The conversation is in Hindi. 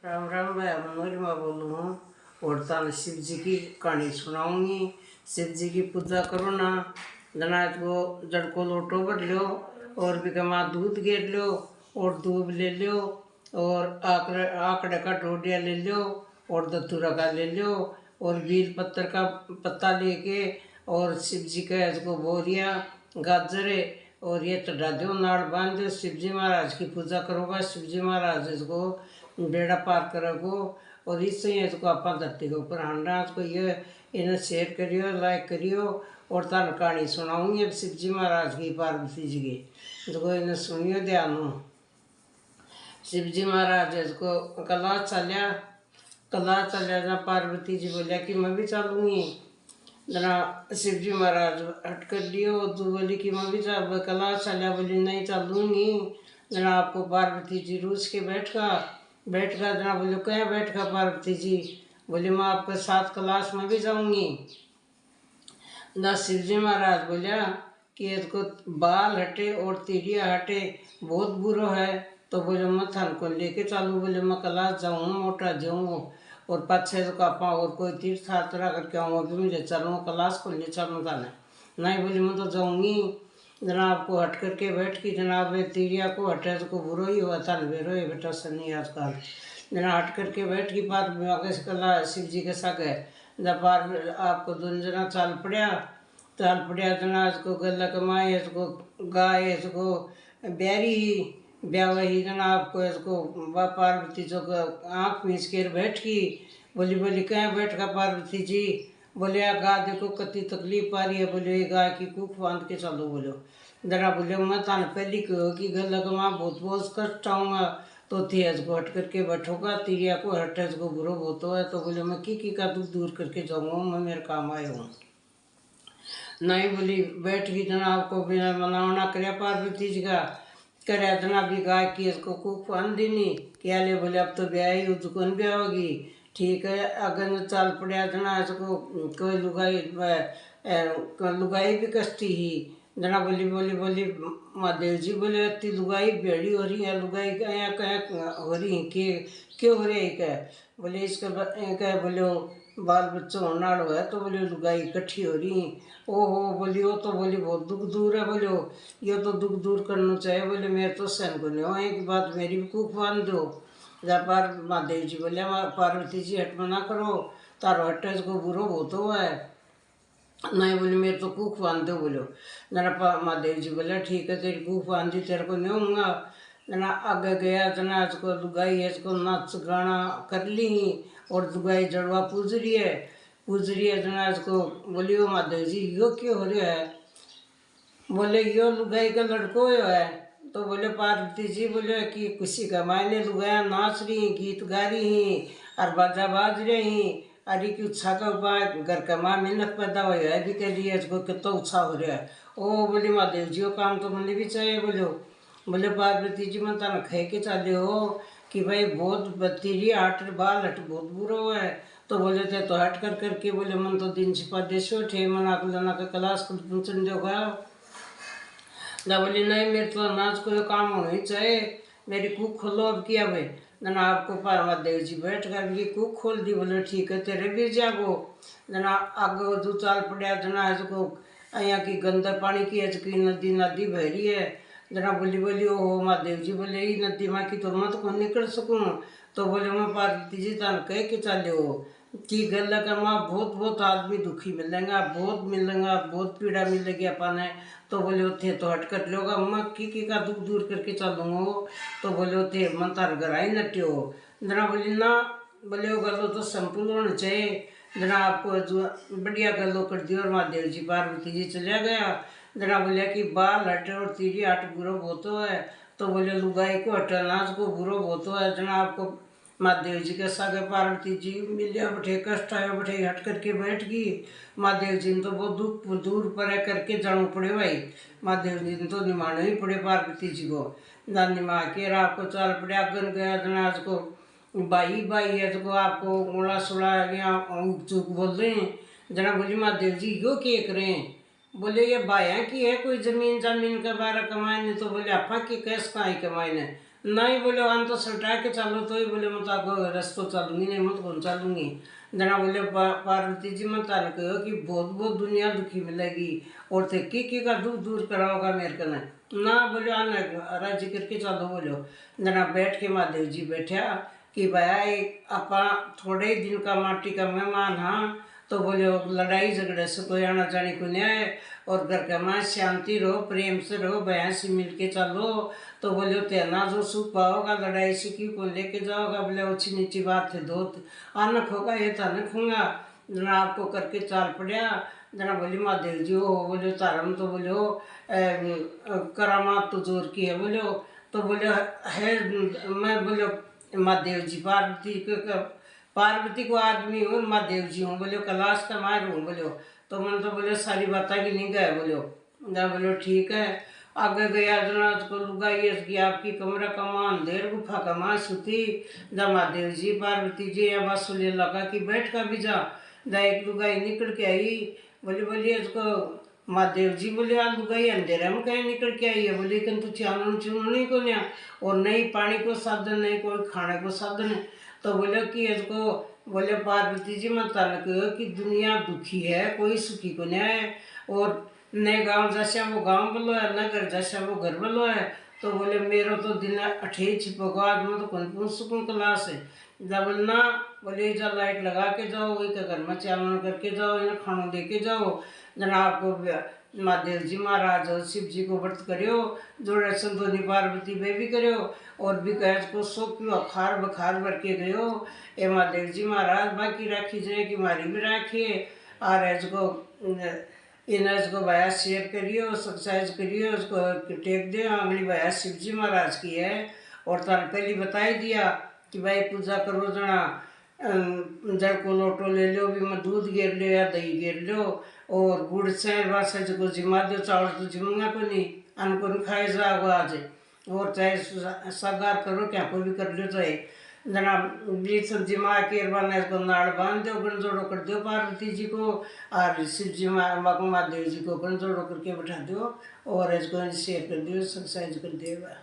राम राम। मैं मनोरमा बोलूँ हूँ और तान शिव जी की कहानी सुनाऊंगी। शिव जी की पूजा करो ना, जनात को जड़ को लोटो भर लो और बिकमा दूध गेर लो और दूब ले लो और आकड़े का डोडिया ले लो और दतुरा का ले लो और बील पत्तर का पत्ता लेके और शिव जी का इसको बोरिया गाजरे और ये चढ़ा दो, नाड़ बांध दो, शिव जी महाराज की पूजा करोगा, शिव जी महाराज इसको बेड़ा पार करोगो और इससे इसको आप धरती के ऊपर हांडा को ये इन्हें शेयर करियो, लाइक करियो और तान कहानी सुनाऊंगी अब शिव जी महाराज की पार्वती जी की, जो इन्हें सुनियो ध्यान हो। शिव जी महाराज इसको कला चलिया जहाँ पार्वती जी बोलिया कि मैं भी चलूँगी, जना शिव जी महाराज हट कर लियो तो बोली कि मैं भी कला चलिया, बोली नहीं चलूँगी। जना आपको पार्वती जी रूस के बैठ का जना बोले कहाँ बैठ का पार्वती जी, बोले मैं आपके साथ क्लास में भी जाऊँगी। ना शिव जी महाराज बोलिया कि इसको बाल हटे और तिरिया हटे बहुत बुरा है, तो बोले मैं थान को लेके चालू, बोले मैं क्लास जाऊँ मोटा जाऊँ और पाछे तो कापा और कोई तीर्थ यात्रा करके आऊँ, अभी मुझे चलूँ क्लास को ले चलूँ थाने, नहीं बोली मैं तो जाऊँगी। जनाब को हट करके बैठ की जनाब तिरिया को हटे तो बुरो ही हुआ था, बेरो ही बेटा सन्नी आजकल। जना हट करके बैठ की पार कला शिव जी के साथ है, जब पार आपको दोनों जना चाल पड़िया जना इसको गला कमाए इसको गाय इसको ब्यारी ब्याह ही जना आपको इसको पार्वती जो आँख मीच कर बैठ की, बोली बोली कहाँ बैठ का पार्वती जी, बोले यार गाय देखो कति तकलीफ आ रही है, बोले गाय की कुख बांध के चलो, बोलो जरा बोले मैं तान पहली कहो कि गला कमा बहुत बहुत कष्ट आऊँगा, तो तेज को हट करके बैठोगा, तिरिया को हटे को बुरो बहुत है, तो बोले मैं की का दुख दूर करके जाऊँगा, मैं मेरे काम आए हूँ। नहीं बोली बैठ गई जना आपको बिना मनावना कराया पार्वती जी का कराया जना भी गाय की इसको कुक पान देनी क्या ले, बोले अब तो ब्याह ही दुकान ब्याह होगी, ठीक है। अगर चाल पड़ा जना इसको कोई लुगाई भी कष्टी ही, जना बोली बोली बोली महादेव जी बोले अति लुगाई बेड़ी हो रही है, लुगाई कहाँ कहाँ हो रही है क्यों हो रही है क्या, बोले इसका क्या बोले बाल बच्चों होने वाला है, तो बोले लुगाई इकट्ठी हो रही, ओहो बोली वो तो बोली बहुत दुख दूर है, बोले ये तो दुख दूर करना चाहिए, बोले मेरे तो सहन को नहीं हो, एक बात मेरी भी कुक बांध दो। जब महादेव जी बोले पार्वती जी हट मना करो, तारो हटे को बुरो बहुत हुआ है, नहीं बोले मेरे तो कुक बांध दो, बोलो जना महादेव जी बोले ठीक है तेरी कुक बांध दी, तेरे को नहीं होऊंगा। जना आगे गया जना इसको लुगाई है इसको नाच गाना कर ली और लुगाई जड़वा पूज रही है जना इसको बोली वो महादेव जी यो क्यों हो रहा है, बोले यो लुगाई का लड़को है, तो बोले पार्वती जी बोले कि खुशी का मायने लुगाया नाच रही गीत गा रही और बाजा बाज रही, अरे की उत्साह का उपाय घर का माँ मेहनत पैदा हुआ है भी के लिए इसको कितना उत्साह हो रहा है। ओ बोले महादेव जी वो काम तो मैंने भी चाहिए, बोले पार्वती जी मैं तना खे के चले हो कि भाई बहुत बत्तीरी हट बाल हट बहुत बुरा हुआ है, तो बोले थे तो हट कर करके बोले मन तो दिन छिपा देशो ठे मना को लना का क्लास को पूछन जोगा, ना बोली नहीं मेरे तो नाच को काम होना ही चाहिए, मेरी कुक खोलो अब किया भाई, जना आपको महादेव जी बैठ कर भी कुक खोल दी, बोले ठीक है तेरे भी जागो। जना आगे दो चाल पड़ा जना इसको यहाँ की गंदा पानी की है नदी बह रही है, जना बोली बोली ओ महादेव जी बोले ये नदी माँ की तो मैं तो कौन निकल सकूँ, तो बोले मैं पार्वती जी तान कह के चले हो कि गला का माँ बहुत बहुत आदमी दुखी मिलेगा, बहुत पीड़ा मिलेगी अपन है, तो बोले उठे तो हट कर लोगा मैं की का दुख दूर करके चलूँगा, तो बोले उठे मन तार घर आई नट्यो, जना बोली ना बोले वो गलो तो संपूर्ण होना चाहिए, जना आपको जो बढ़िया गलो कर दी और महादेव जी पार्वती जी चला गया। जना बोलिया कि बाल हटे और तीरी हट बुरो बहुत है, तो बोले लुगाई को हटे नाच को बुरो बहुत है, जना आपको महादेव जी के सागे पार्वती जी मिलिया बैठे कष्ट आयो बैठे हट करके बैठ गई। महादेव जी ने तो बहुत दुख दूर पर करके जाना पड़े भाई, महादेव जी ने तो निमाना ही पड़े पार्वती जी को, ना निमा के आपको चाल पड़े अगन गया जना को भाई है तो आपको उड़ा सुड़ा गया चूक बोल रहे हैं, जना बोली महादेव जी यो क्या करें, बोले ये भाया की है कोई जमीन जमीन के बारे कमाए नहीं, तो बोले आपा की कैस कहाँ कमाए ने, नहीं बोले हम तो सटा के चलो तो ही बोले मैं तो आपको रास्ता चलूंगी नहीं मैं तो कौन चलूंगी। जना बोले पार्वती जी मैं ताने कहो कि बहुत बहुत दुनिया दुखी मिलेगी और थे की का दुख दूर कराओगा मेरे को ना बोले आना राजी करके चलो बोलो। जना बैठ के महादेव जी बैठा कि भाई अपा थोड़े ही दिन का माटी का मेहमान हाँ तो बोले लड़ाई झगड़े से कोई आना जाने को नहीं है और घर का माँ शांति रहो प्रेम से रहो बहन से मिल के चलो। तो बोले तेना जो सुख पाओगा लड़ाई से क्यों को लेके जाओगा बोले ऊँची नीची बात है दो अनख होगा ये तो अनख होगा। जना आपको करके चाल पड़ा जना बोली महादेव जी हो बोले तारम तो बोले हो करामात तो जोर की है बोले तो बोले है मैं बोले महादेव जी पार्वती को आदमी हूँ महादेव जी हूँ बोले कैलाश का मार हूँ बोलो। तो मैंने तो बोले सारी बातें की नहीं गए बोलो ना बोलो ठीक है। आगे गया जना को लुगाई कि आपकी कमरा कमान देर गुफा कमान सुती दा महादेव जी पार्वती जी या बासुली लगा कि बैठ का भी जा दा एक लुगाई निकल के आई बोली बोलिए उसको महादेव जी बोले आ लुगाई अंधेरे में कहीं निकल के आई है बोली कि तू चानन चुननी को नहीं और नहीं पानी को साधन नहीं कोई खाने को साधन है। तो बोले कि इसको बोले पार्वती जी माता ने कहो कि दुनिया दुखी है कोई सुखी को नहीं है और नए गांव जैसा वो गांव बलो है न घर जैसा वो घर बलो है। तो बोले मेरो तो दिन अठे छिपको आज में तो कौन सुकून क्लास है जब बोलना बोले जा लाइट लगा के जाओ वही का घर में चावल करके जाओ इन्हें खाना दे के जाओ जना आपको महादेव जी महाराज और शिव जी को व्रत करियो जोड़े संतोनी पार्वती वे भी करियो और भी कहे को सो क्यों अखार बखार भर के गयो ए महादेव जी महाराज बाकी राखी जाए कि मारी भी राखिए और इसको इन्हें इसको भाया शेयर करियो एक्सरसाइज करियो उसको टेक दे अगली भाया शिव जी महाराज की है और तार पहले बता ही दिया कि भाई पूजा करो जना जड़ को लोटो ले लो भी मैं दूध गेर लो या दही गेर लो और गुड़ से वासा जो जिमा दो चावल तो जिमूंगा को नहीं अनको खाए जाओ आज और चाहे सगार करो क्या कोई भी कर लो चाहे जना बीच जिमा के बना इसको नाड़ बांध दो गणजोड़ो कर दो पार्वती जी को और शिव जी महादेव जी को गणजोड़ो करके बैठा दो और इसको शेयर कर दो एक्सरसाइज कर देगा।